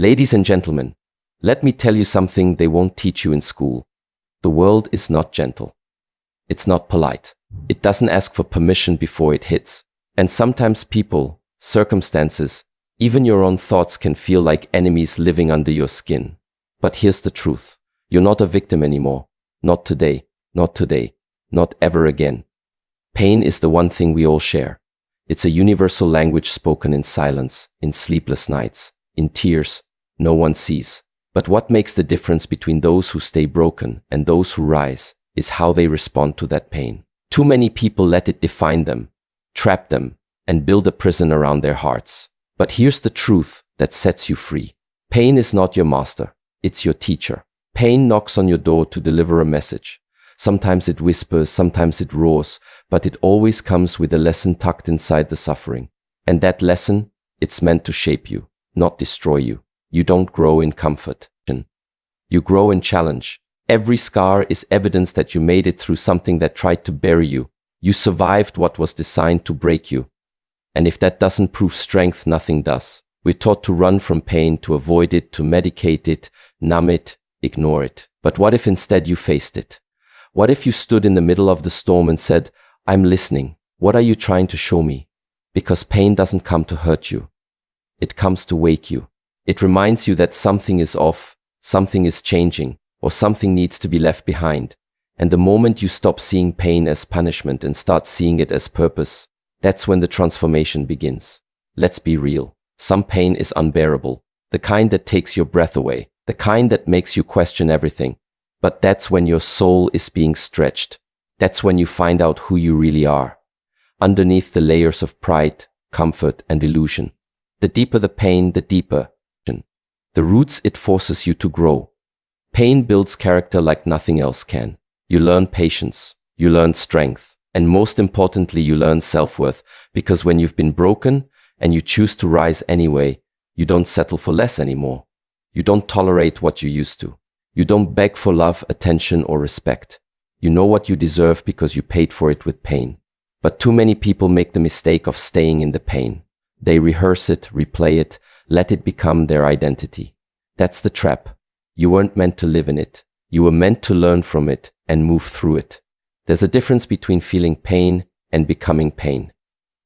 Ladies and gentlemen, let me tell you something they won't teach you in school. The world is not gentle. It's not polite. It doesn't ask for permission before it hits. And sometimes people, circumstances, even your own thoughts can feel like enemies living under your skin. But here's the truth. You're not a victim anymore. Not today. Not today. Not ever again. Pain is the one thing we all share. It's a universal language spoken in silence, in sleepless nights, in tears no one sees. But what makes the difference between those who stay broken and those who rise is how they respond to that pain. Too many people let it define them, trap them, and build a prison around their hearts. But here's the truth that sets you free. Pain is not your master, it's your teacher. Pain knocks on your door to deliver a message. Sometimes it whispers, sometimes it roars, but it always comes with a lesson tucked inside the suffering. And that lesson, it's meant to shape you, not destroy you. You don't grow in comfort. You grow in challenge. Every scar is evidence that you made it through something that tried to bury you. You survived what was designed to break you. And if that doesn't prove strength, nothing does. We're taught to run from pain, to avoid it, to medicate it, numb it, ignore it. But what if instead you faced it? What if you stood in the middle of the storm and said, "I'm listening. What are you trying to show me?" Because pain doesn't come to hurt you. It comes to wake you. It reminds you that something is off, something is changing, or something needs to be left behind. And the moment you stop seeing pain as punishment and start seeing it as purpose, that's when the transformation begins. Let's be real. Some pain is unbearable, the kind that takes your breath away, the kind that makes you question everything. But that's when your soul is being stretched. That's when you find out who you really are, underneath the layers of pride, comfort, and illusion. The deeper the pain, the deeper the roots it forces you to grow. Pain builds character like nothing else can. You learn patience, you learn strength, and most importantly, you learn self-worth, because when you've been broken and you choose to rise anyway, you don't settle for less anymore. You don't tolerate what you used to. You don't beg for love, attention, or respect. You know what you deserve because you paid for it with pain. But too many people make the mistake of staying in the pain. They rehearse it, replay it, let it become their identity. That's the trap. You weren't meant to live in it. You were meant to learn from it and move through it. There's a difference between feeling pain and becoming pain.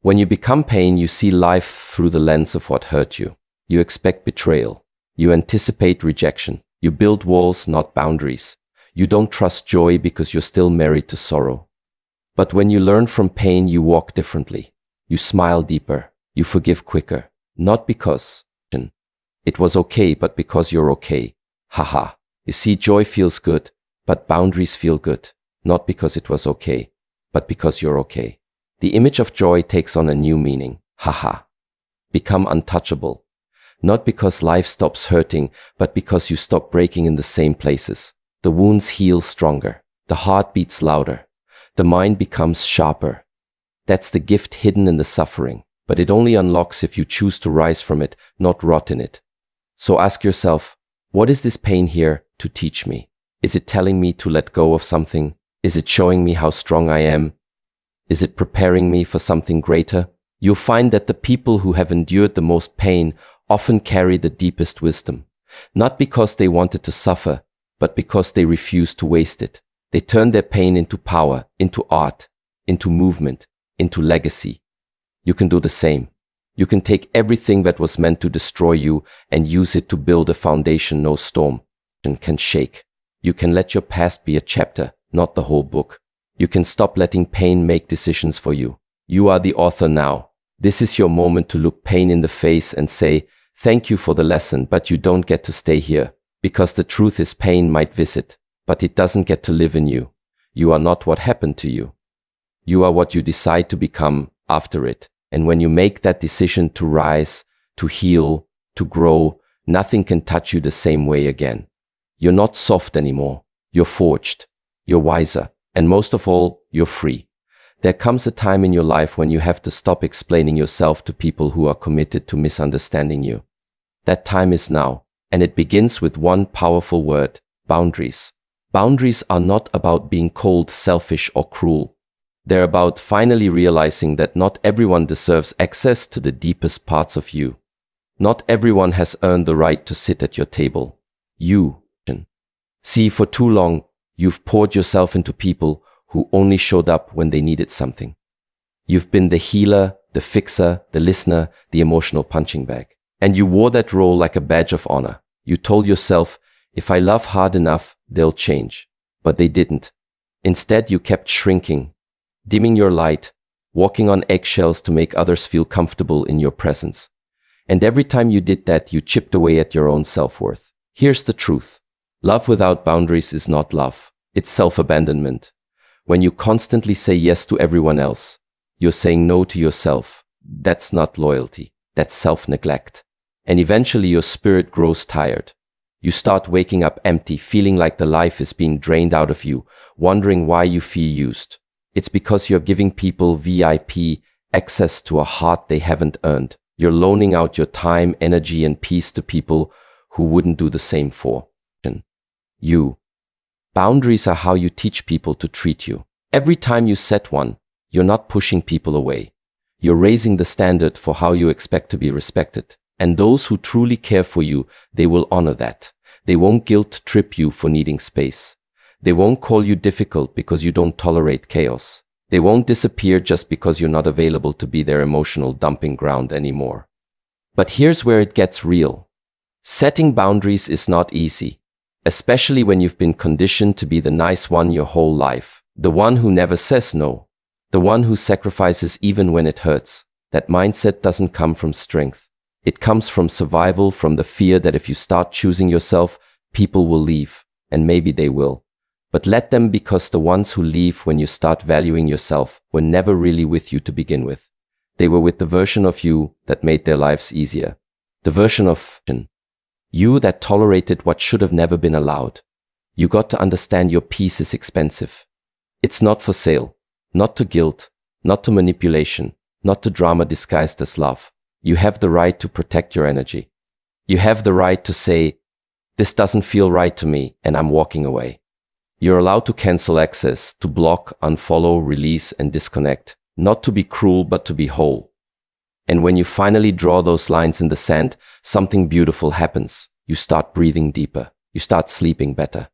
When you become pain, you see life through the lens of what hurt you. You expect betrayal. You anticipate rejection. You build walls, not boundaries. You don't trust joy because you're still married to sorrow. But when you learn from pain, you walk differently. You smile deeper. You forgive quicker. Not because it was okay, but because you're okay. Haha. You see, joy feels good, but boundaries feel good. Not because it was okay, but because you're okay. The image of joy takes on a new meaning. Haha. Become untouchable. Not because life stops hurting, but because you stop breaking in the same places. The wounds heal stronger. The heart beats louder. The mind becomes sharper. That's the gift hidden in the suffering. But it only unlocks if you choose to rise from it, not rot in it. So ask yourself, what is this pain here to teach me? Is it telling me to let go of something? Is it showing me how strong I am? Is it preparing me for something greater? You'll find that the people who have endured the most pain often carry the deepest wisdom. Not because they wanted to suffer, but because they refused to waste it. They turned their pain into power, into art, into movement, into legacy. You can do the same. You can take everything that was meant to destroy you and use it to build a foundation no storm can shake. You can let your past be a chapter, not the whole book. You can stop letting pain make decisions for you. You are the author now. This is your moment to look pain in the face and say, "Thank you for the lesson, but you don't get to stay here." Because the truth is, pain might visit, but it doesn't get to live in you. You are not what happened to you. You are what you decide to become after it. And when you make that decision to rise, to heal, to grow, nothing can touch you the same way again. You're not soft anymore. You're forged. You're wiser. And most of all, you're free. There comes a time in your life when you have to stop explaining yourself to people who are committed to misunderstanding you. That time is now, and it begins with one powerful word: boundaries. Boundaries are not about being cold, selfish, or cruel. They're about finally realizing that not everyone deserves access to the deepest parts of you. Not everyone has earned the right to sit at your table. You. See, for too long, you've poured yourself into people who only showed up when they needed something. You've been the healer, the fixer, the listener, the emotional punching bag. And you wore that role like a badge of honor. You told yourself, if I love hard enough, they'll change. But they didn't. Instead, you kept shrinking, dimming your light, walking on eggshells to make others feel comfortable in your presence. And every time you did that, you chipped away at your own self-worth. Here's the truth. Love without boundaries is not love. It's self-abandonment. When you constantly say yes to everyone else, you're saying no to yourself. That's not loyalty. That's self-neglect. And eventually your spirit grows tired. You start waking up empty, feeling like the life is being drained out of you, wondering why you feel used. It's because you're giving people VIP access to a heart they haven't earned. You're loaning out your time, energy, and peace to people who wouldn't do the same for you. Boundaries are how you teach people to treat you. Every time you set one, you're not pushing people away. You're raising the standard for how you expect to be respected. And those who truly care for you, they will honor that. They won't guilt trip you for needing space. They won't call you difficult because you don't tolerate chaos. They won't disappear just because you're not available to be their emotional dumping ground anymore. But here's where it gets real. Setting boundaries is not easy, especially when you've been conditioned to be the nice one your whole life, the one who never says no, the one who sacrifices even when it hurts. That mindset doesn't come from strength. It comes from survival, from the fear that if you start choosing yourself, people will leave, and maybe they will. But let them, because the ones who leave when you start valuing yourself were never really with you to begin with. They were with the version of you that made their lives easier. The version of you that tolerated what should have never been allowed. You got to understand your peace is expensive. It's not for sale, not to guilt, not to manipulation, not to drama disguised as love. You have the right to protect your energy. You have the right to say, this doesn't feel right to me, and I'm walking away. You're allowed to cancel access, to block, unfollow, release, and disconnect. Not to be cruel, but to be whole. And when you finally draw those lines in the sand, something beautiful happens. You start breathing deeper. You start sleeping better.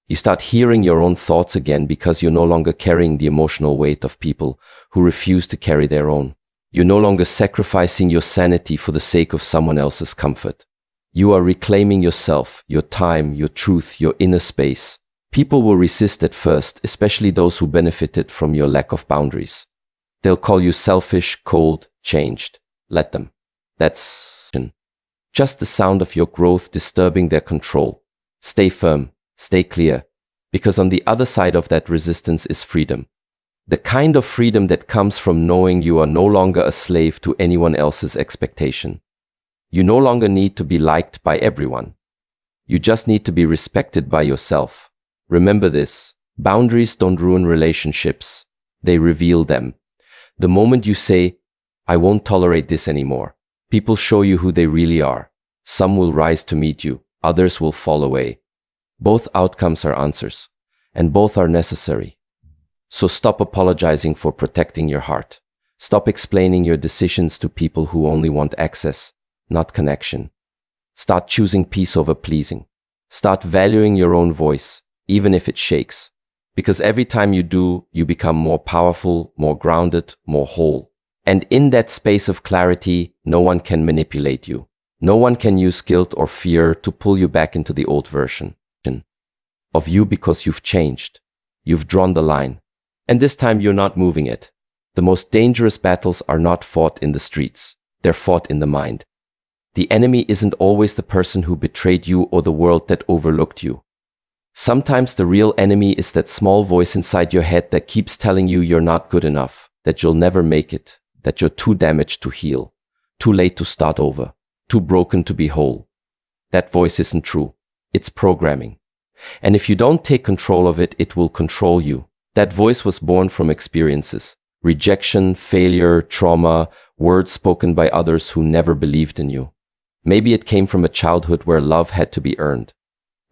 You start hearing your own thoughts again because you're no longer carrying the emotional weight of people who refuse to carry their own. You're no longer sacrificing your sanity for the sake of someone else's comfort. You are reclaiming yourself, your time, your truth, your inner space. People will resist at first, especially those who benefited from your lack of boundaries. They'll call you selfish, cold, changed. Let them. That's just the sound of your growth disturbing their control. Stay firm, stay clear, because on the other side of that resistance is freedom. The kind of freedom that comes from knowing you are no longer a slave to anyone else's expectation. You no longer need to be liked by everyone. You just need to be respected by yourself. Remember this, boundaries don't ruin relationships, they reveal them. The moment you say, I won't tolerate this anymore, people show you who they really are. Some will rise to meet you, others will fall away. Both outcomes are answers, and both are necessary. So stop apologizing for protecting your heart. Stop explaining your decisions to people who only want access, not connection. Start choosing peace over pleasing. Start valuing your own voice, even if it shakes. Because every time you do, you become more powerful, more grounded, more whole. And in that space of clarity, no one can manipulate you. No one can use guilt or fear to pull you back into the old version of you because you've changed. You've drawn the line. And this time you're not moving it. The most dangerous battles are not fought in the streets. They're fought in the mind. The enemy isn't always the person who betrayed you or the world that overlooked you. Sometimes the real enemy is that small voice inside your head that keeps telling you you're not good enough, that you'll never make it, that you're too damaged to heal, too late to start over, too broken to be whole. That voice isn't true. It's programming. And if you don't take control of it, it will control you. That voice was born from experiences, rejection, failure, trauma, words spoken by others who never believed in you. Maybe it came from a childhood where love had to be earned.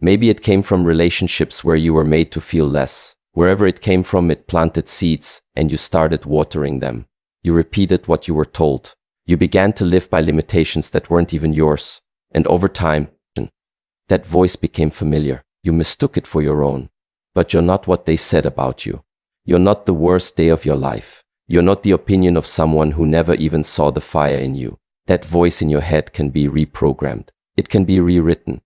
Maybe it came from relationships where you were made to feel less. Wherever it came from, it planted seeds and you started watering them. You repeated what you were told. You began to live by limitations that weren't even yours. And over time, that voice became familiar. You mistook it for your own. But you're not what they said about you. You're not the worst day of your life. You're not the opinion of someone who never even saw the fire in you. That voice in your head can be reprogrammed. It can be rewritten.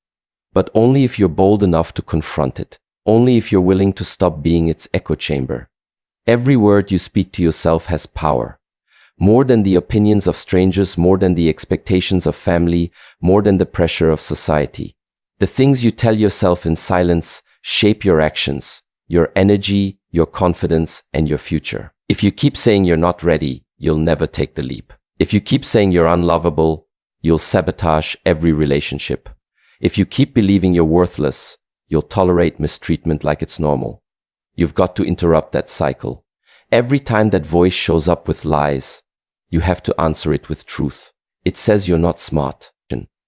But only if you're bold enough to confront it. Only if you're willing to stop being its echo chamber. Every word you speak to yourself has power. More than the opinions of strangers, more than the expectations of family, more than the pressure of society. The things you tell yourself in silence shape your actions, your energy, your confidence, and your future. If you keep saying you're not ready, you'll never take the leap. If you keep saying you're unlovable, you'll sabotage every relationship. If you keep believing you're worthless, you'll tolerate mistreatment like it's normal. You've got to interrupt that cycle. Every time that voice shows up with lies, you have to answer it with truth. It says you're not smart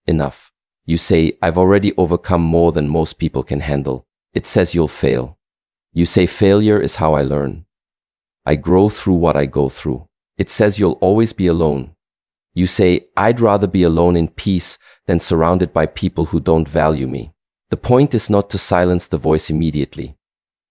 enough. You say, I've already overcome more than most people can handle. It says you'll fail. You say failure is how I learn. I grow through what I go through. It says you'll always be alone. You say, I'd rather be alone in peace than surrounded by people who don't value me. The point is not to silence the voice immediately.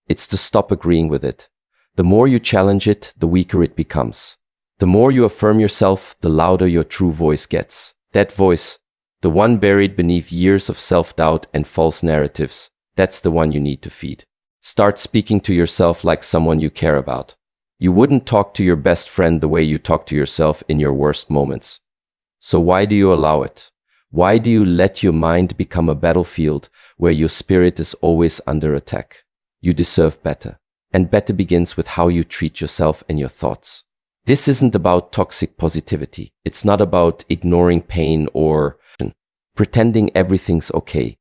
It's to stop agreeing with it. The more you challenge it, the weaker it becomes. The more you affirm yourself, the louder your true voice gets. That voice, the one buried beneath years of self-doubt and false narratives, that's the one you need to feed. Start speaking to yourself like someone you care about. You wouldn't talk to your best friend the way you talk to yourself in your worst moments. So why do you allow it? Why do you let your mind become a battlefield where your spirit is always under attack? You deserve better. And better begins with how you treat yourself and your thoughts. This isn't about toxic positivity. It's not about ignoring pain or pretending everything's okay.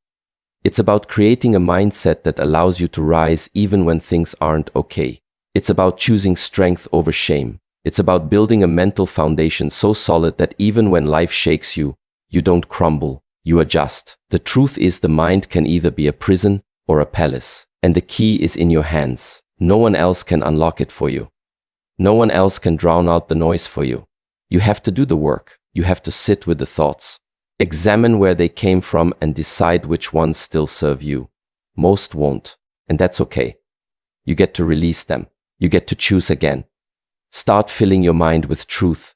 It's about creating a mindset that allows you to rise even when things aren't okay. It's about choosing strength over shame. It's about building a mental foundation so solid that even when life shakes you, you don't crumble, you adjust. The truth is the mind can either be a prison or a palace, and the key is in your hands. No one else can unlock it for you. No one else can drown out the noise for you. You have to do the work. You have to sit with the thoughts. Examine where they came from and decide which ones still serve you. Most won't, and that's okay. You get to release them. You get to choose again. Start filling your mind with truth,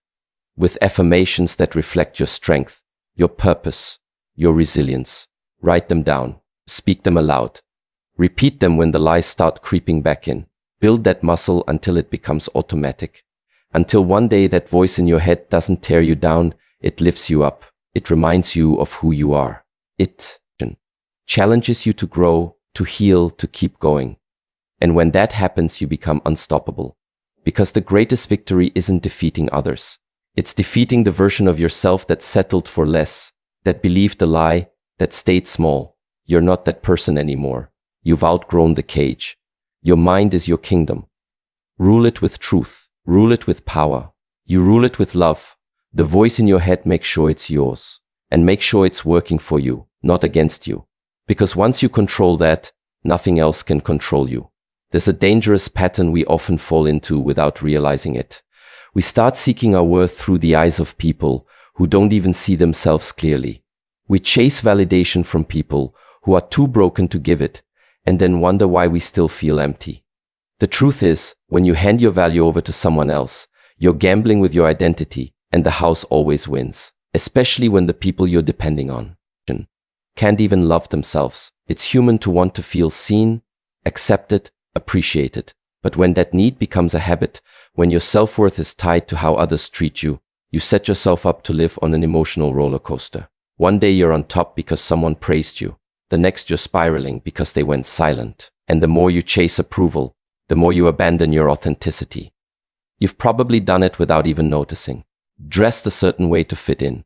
with affirmations that reflect your strength, your purpose, your resilience. Write them down. Speak them aloud. Repeat them when the lies start creeping back in. Build that muscle until it becomes automatic. Until one day that voice in your head doesn't tear you down, it lifts you up. It reminds you of who you are. It challenges you to grow, to heal, to keep going. And when that happens, you become unstoppable. Because the greatest victory isn't defeating others. It's defeating the version of yourself that settled for less, that believed the lie, that stayed small. You're not that person anymore. You've outgrown the cage. Your mind is your kingdom. Rule it with truth. Rule it with power. You rule it with love. The voice in your head, make sure it's yours. And make sure it's working for you, not against you. Because once you control that, nothing else can control you. There's a dangerous pattern we often fall into without realizing it. We start seeking our worth through the eyes of people who don't even see themselves clearly. We chase validation from people who are too broken to give it, and then wonder why we still feel empty. The truth is, when you hand your value over to someone else, you're gambling with your identity, and the house always wins. Especially when the people you're depending on can't even love themselves. It's human to want to feel seen, accepted, appreciated. But when that need becomes a habit, when your self-worth is tied to how others treat you, you set yourself up to live on an emotional roller coaster. One day you're on top because someone praised you. The next you're spiraling because they went silent. And the more you chase approval, the more you abandon your authenticity. You've probably done it without even noticing. Dressed a certain way to fit in.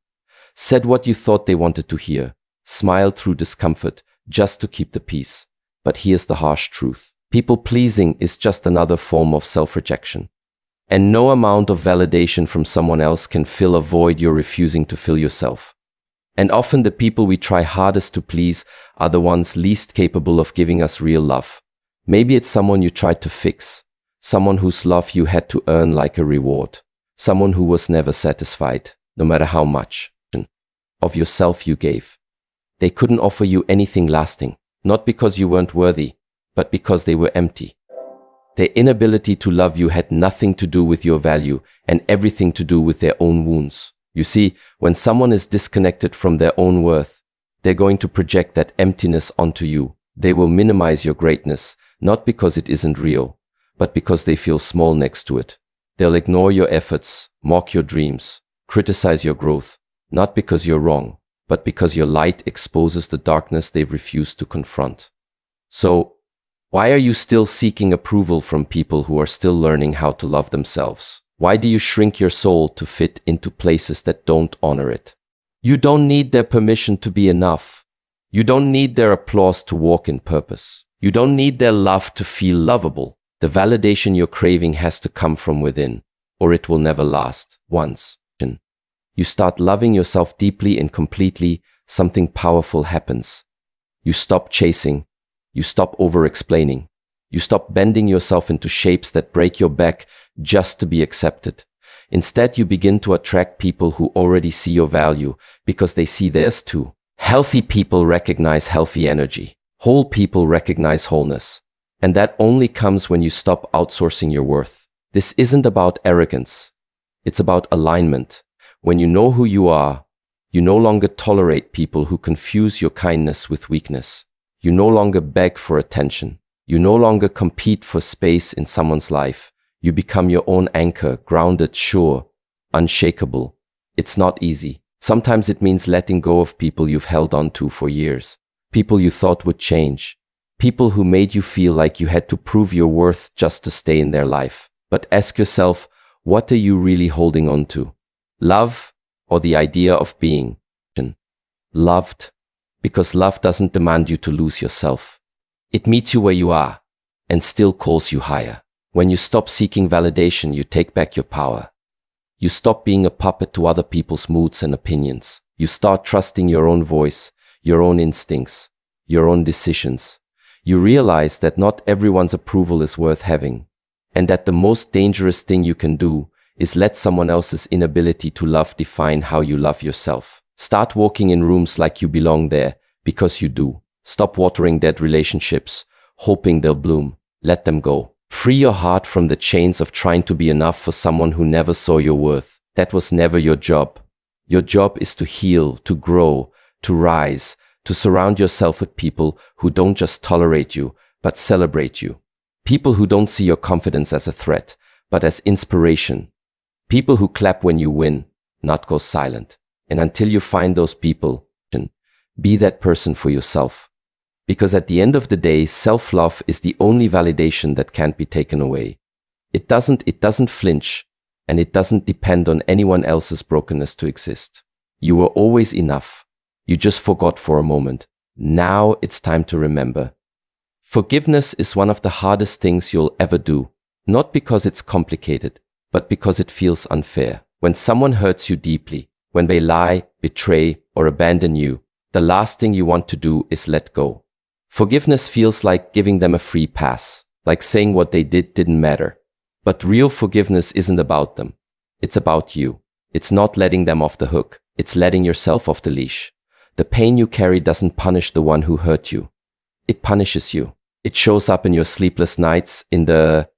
Said what you thought they wanted to hear. Smiled through discomfort just to keep the peace. But here's the harsh truth. People-pleasing is just another form of self-rejection. And no amount of validation from someone else can fill a void you're refusing to fill yourself. And often the people we try hardest to please are the ones least capable of giving us real love. Maybe it's someone you tried to fix. Someone whose love you had to earn like a reward. Someone who was never satisfied. no matter how much of yourself you gave. They couldn't offer you anything lasting, not because you weren't worthy, but because they were empty. Their inability to love you had nothing to do with your value and everything to do with their own wounds. You see, when someone is disconnected from their own worth, they're going to project that emptiness onto you. They will minimize your greatness, not because it isn't real, but because they feel small next to it. They'll ignore your efforts, mock your dreams, criticize your growth, not because you're wrong, but because your light exposes the darkness they've refused to confront. So, why are you still seeking approval from people who are still learning how to love themselves? Why do you shrink your soul to fit into places that don't honor it? You don't need their permission to be enough. You don't need their applause to walk in purpose. You don't need their love to feel lovable. The validation you're craving has to come from within, or it will never last. Once you start loving yourself deeply and completely, something powerful happens. You stop chasing. You stop over-explaining. You stop bending yourself into shapes that break your back just to be accepted. Instead, you begin to attract people who already see your value because they see theirs too. Healthy people recognize healthy energy. Whole people recognize wholeness. And that only comes when you stop outsourcing your worth. This isn't about arrogance. It's about alignment. When you know who you are, you no longer tolerate people who confuse your kindness with weakness. You no longer beg for attention. You no longer compete for space in someone's life. You become your own anchor, grounded, sure, unshakable. It's not easy. Sometimes it means letting go of people you've held on to for years. People you thought would change. People who made you feel like you had to prove your worth just to stay in their life. But ask yourself, what are you really holding on to? Love or the idea of being loved? Because love doesn't demand you to lose yourself. It meets you where you are and still calls you higher. When you stop seeking validation, you take back your power. You stop being a puppet to other people's moods and opinions. You start trusting your own voice, your own instincts, your own decisions. You realize that not everyone's approval is worth having, and that the most dangerous thing you can do is let someone else's inability to love define how you love yourself. Start walking in rooms like you belong there, because you do. Stop watering dead relationships, hoping they'll bloom. Let them go. Free your heart from the chains of trying to be enough for someone who never saw your worth. That was never your job. Your job is to heal, to grow, to rise, to surround yourself with people who don't just tolerate you, but celebrate you. People who don't see your confidence as a threat, but as inspiration. People who clap when you win, not go silent. And until you find those people, be that person for yourself. Because at the end of the day, self-love is the only validation that can't be taken away. It doesn't flinch, and it doesn't depend on anyone else's brokenness to exist. You were always enough. You just forgot for a moment. Now it's time to remember. Forgiveness is one of the hardest things you'll ever do, not because it's complicated, but because it feels unfair. When someone hurts you deeply, when they lie, betray, or abandon you, the last thing you want to do is let go. Forgiveness feels like giving them a free pass, like saying what they did didn't matter. But real forgiveness isn't about them. It's about you. It's not letting them off the hook. It's letting yourself off the leash. The pain you carry doesn't punish the one who hurt you. It punishes you. It shows up in your sleepless nights, in the